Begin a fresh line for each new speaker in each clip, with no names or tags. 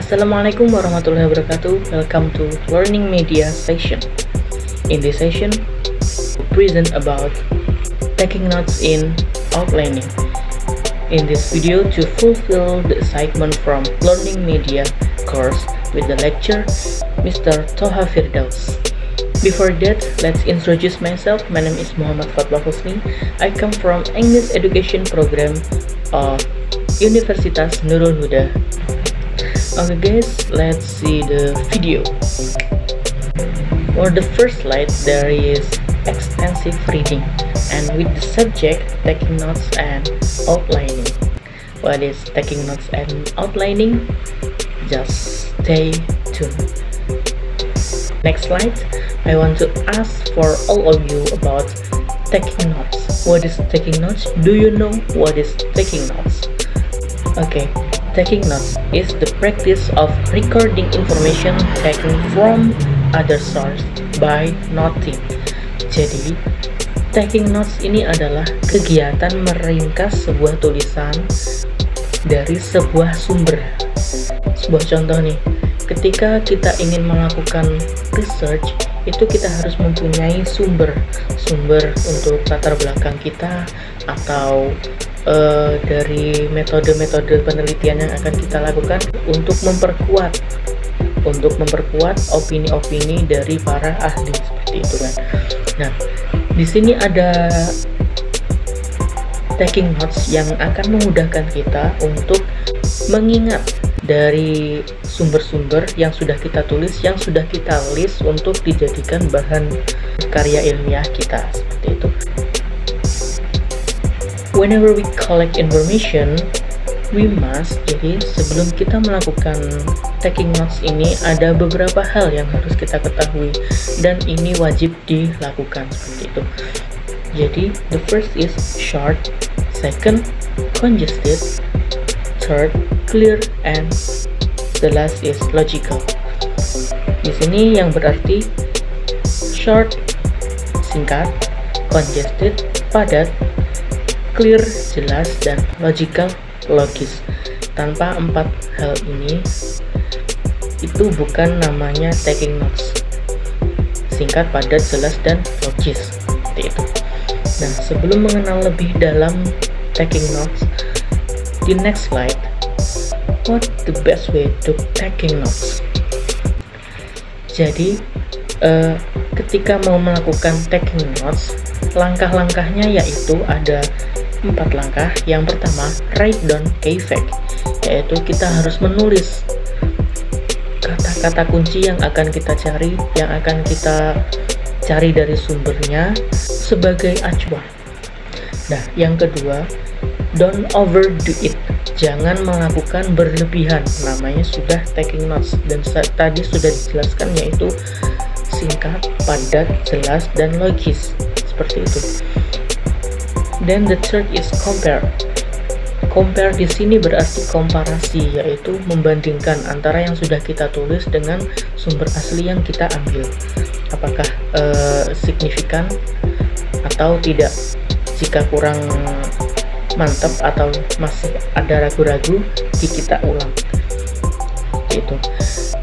Assalamualaikum warahmatullahi wabarakatuh. Welcome to Learning Media session. In this session, we present about taking notes in outlining. In this video, to fulfill the assignment from Learning Media course with the lecture Mr. Toha Firdaus. Before that, let's introduce myself. My name is Muhammad Fatwa Husni. I come from English Education Program of Universitas Nurul Huda. Okay guys, let's see the video. For the first slide, there is extensive reading and with the subject taking notes and outlining. What is taking notes and outlining? Just stay tuned. Next slide, I want to ask for all of you about taking notes. What is taking notes? Do you know what is taking notes? Okay, taking notes is the practice of recording information taken from other source by noting. Jadi, taking notes ini adalah kegiatan meringkas sebuah tulisan dari sebuah sumber. Sebuah contoh nih, ketika kita ingin melakukan research, itu kita harus mempunyai sumber untuk latar belakang kita atau dari metode-metode penelitian yang akan kita lakukan untuk memperkuat opini-opini dari para ahli, seperti itu kan. Nah, di sini ada taking notes yang akan memudahkan kita untuk mengingat dari sumber-sumber yang sudah kita tulis, yang sudah kita list untuk dijadikan bahan karya ilmiah kita, seperti itu. Whenever we collect information, we must, jadi sebelum kita melakukan taking notes ini ada beberapa hal yang harus kita ketahui dan ini wajib dilakukan, seperti itu. Jadi the first is short, second congested, third clear, and the last is logical. Di sini yang berarti short singkat, congested padat, clear jelas, dan logical logis. Tanpa empat hal ini itu bukan namanya taking notes. Singkat, padat, jelas, dan logis, seperti itu. Nah, sebelum mengenal lebih dalam taking notes, di next slide, what the best way to taking notes? Jadi ketika mau melakukan taking notes, langkah-langkahnya yaitu ada 4 langkah. Yang pertama, write down key fact, yaitu kita harus menulis kata-kata kunci yang akan kita cari, yang akan kita cari dari sumbernya sebagai acuan. Nah, yang kedua, don't overdo it, jangan melakukan berlebihan, namanya sudah taking notes dan tadi sudah dijelaskan, yaitu singkat, padat, jelas, dan logis, seperti itu. Then the third is compare. Compare di sini berarti komparasi, yaitu membandingkan antara yang sudah kita tulis dengan sumber asli yang kita ambil. Apakah signifikan atau tidak? Jika kurang mantap atau masih ada ragu-ragu, kita ulang. Itu.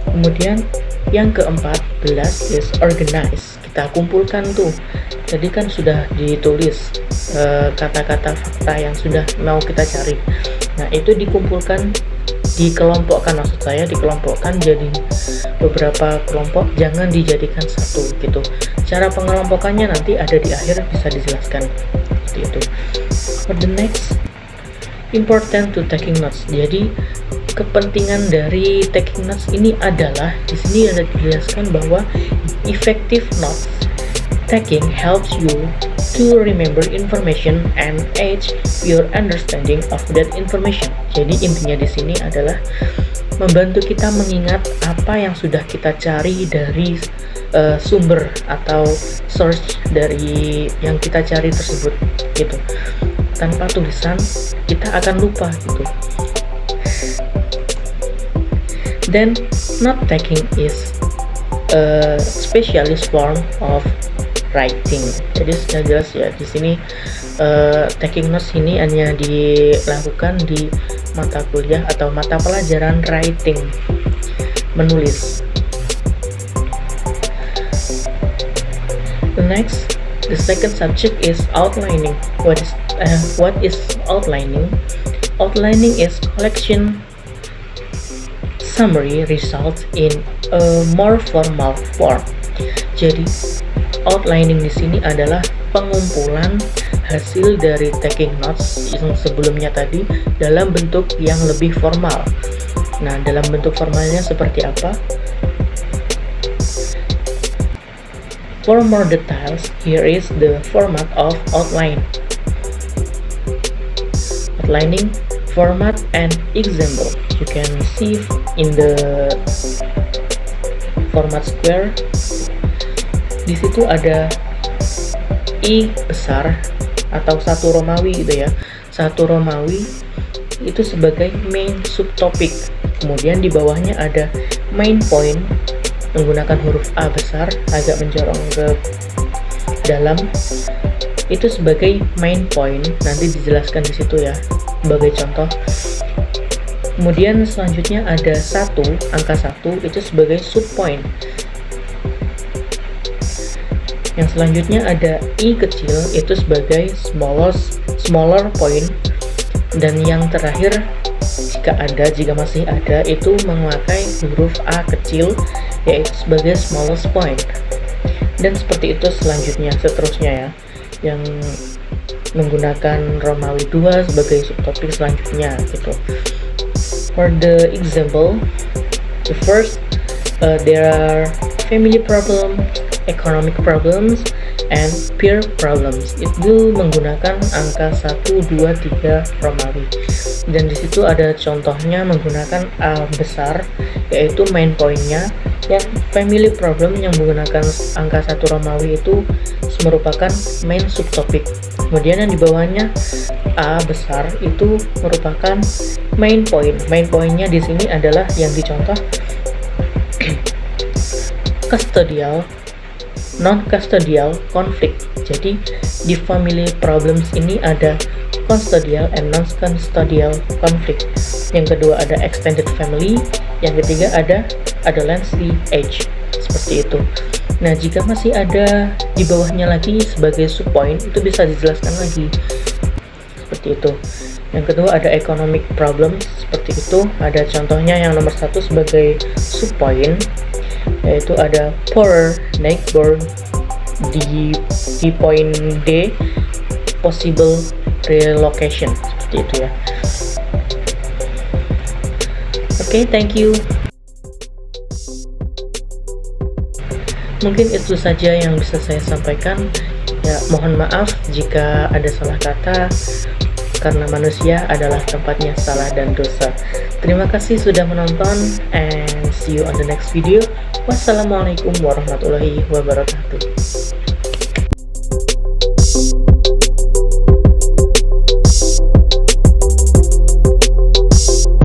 Kemudian yang ke-14 is organize. Kita kumpulkan tuh. Tadi kan sudah ditulis kata-kata fakta yang sudah mau kita cari. Nah, itu dikumpulkan, dikelompokkan, maksud saya dikelompokkan jadi beberapa kelompok, jangan dijadikan satu gitu. Cara pengelompokannya nanti ada di akhir, bisa dijelaskan seperti itu. For the next, important to taking notes. Jadi kepentingan dari taking notes ini adalah, di sini ada dijelaskan bahwa effective notes taking helps you to remember information and aid your understanding of that information. Jadi intinya di sini adalah membantu kita mengingat apa yang sudah kita cari dari sumber atau source dari yang kita cari tersebut gitu. Tanpa tulisan kita akan lupa gitu. Then note taking is a specialist form of writing. Jadi sudah jelas ya di sini taking notes ini hanya dilakukan di mata kuliah atau mata pelajaran writing menulis. Next, the second subject is outlining. What is outlining? Outlining is collection summary results in a more formal form. Jadi, outlining di sini adalah pengumpulan hasil dari taking notes yang sebelumnya tadi dalam bentuk yang lebih formal. Nah, dalam bentuk formalnya seperti apa? For more details, here is the format of outline. Outlining, format, and example. You can see in the format square. Di situ ada I besar atau 1 Romawi gitu ya. 1 Romawi itu sebagai main subtopik. Kemudian di bawahnya ada main point menggunakan huruf A besar agak mencorong ke dalam, itu sebagai main point, nanti dijelaskan di situ ya sebagai contoh. Kemudian selanjutnya ada 1, angka 1 itu sebagai subpoint. Yang selanjutnya ada I kecil itu sebagai smaller point, dan yang terakhir jika masih ada itu memakai huruf A kecil yaitu sebagai smallest point. Dan seperti itu seterusnya ya, yang menggunakan Romawi 2 sebagai subtopik selanjutnya gitu. For the example, the first there are family problem, economic problems, and peer problems. Itu menggunakan angka 1, 2, 3 Romawi. Dan di situ ada contohnya menggunakan A besar yaitu main pointnya. Yang family problem yang menggunakan angka 1 Romawi itu merupakan main subtopik. Kemudian yang di bawahnya A besar itu merupakan main point. Main pointnya di sini adalah yang dicontoh custodial, non-custodial conflict. Jadi di family problems ini ada custodial and non-custodial conflict. Yang kedua ada extended family, yang ketiga ada adolescent age, seperti itu. Nah, jika masih ada di bawahnya lagi sebagai subpoint, itu bisa dijelaskan lagi seperti itu. Yang kedua ada economic problems, seperti itu. Ada contohnya yang nomor 1 sebagai subpoint, yaitu ada poorer neighbor. Di point D possible relocation, seperti itu ya. Oke, thank you. Mungkin itu saja yang bisa saya sampaikan. Ya, mohon maaf jika ada salah kata, karena manusia adalah tempatnya salah dan dosa. Terima kasih sudah menonton, and see you on the next video. Wassalamualaikum warahmatullahi wabarakatuh.